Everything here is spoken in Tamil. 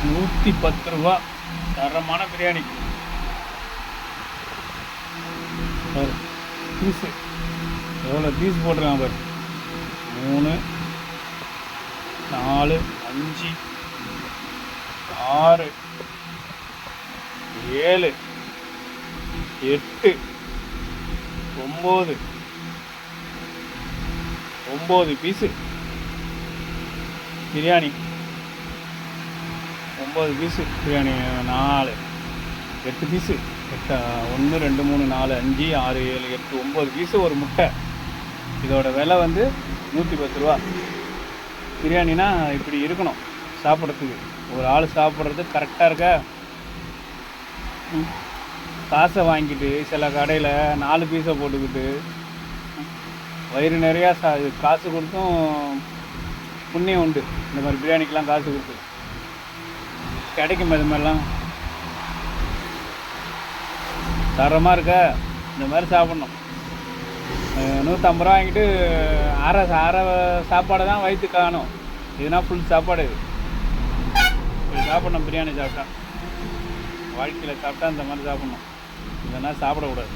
110 ரூபா. தரமான பிரியாணி. பீஸு எவ்வளோ பீஸ் போட்டிருக்கான் பாரு. 3 4 5 6 7 8 9 9 piece biryani. 9 piece biryani. 4 8 piece. 8 1 2 3 4 5 6 7 8 9 piece ஒரு முட்டை. இதோட விலை வந்து 110 ரூபா. பிரியாணினா இப்படி இருக்கணும் சாப்பிட்றதுக்கு. ஒரு ஆள் சாப்பிட்றது கரெக்டாக இருக்க. காசை வாங்கிட்டு சில கடையில் 4 பீஸை போட்டுக்கிட்டு வயிறு நிறையா காசு கொடுத்தும் புண்ணியம் உண்டு. இந்த மாதிரி பிரியாணிக்கெலாம் காசு கொடுத்து கிடைக்கும். இது மாதிரிலாம் தரமாக இருக்க. இந்த மாதிரி சாப்பிட்ணும். 150 ரூபா வாங்கிட்டு அரை சாப்பாடை தான் வயிற்று காணும். இதுனா ஃபுல் சாப்பாடு. இது சாப்பிட்ணும். பிரியாணி சாப்பிட்டா வாழ்க்கையில் சாப்பிட்டா இந்த மாதிரி சாப்பிட்ணும். இல்லைன்னா சாப்பிடக்கூடாது.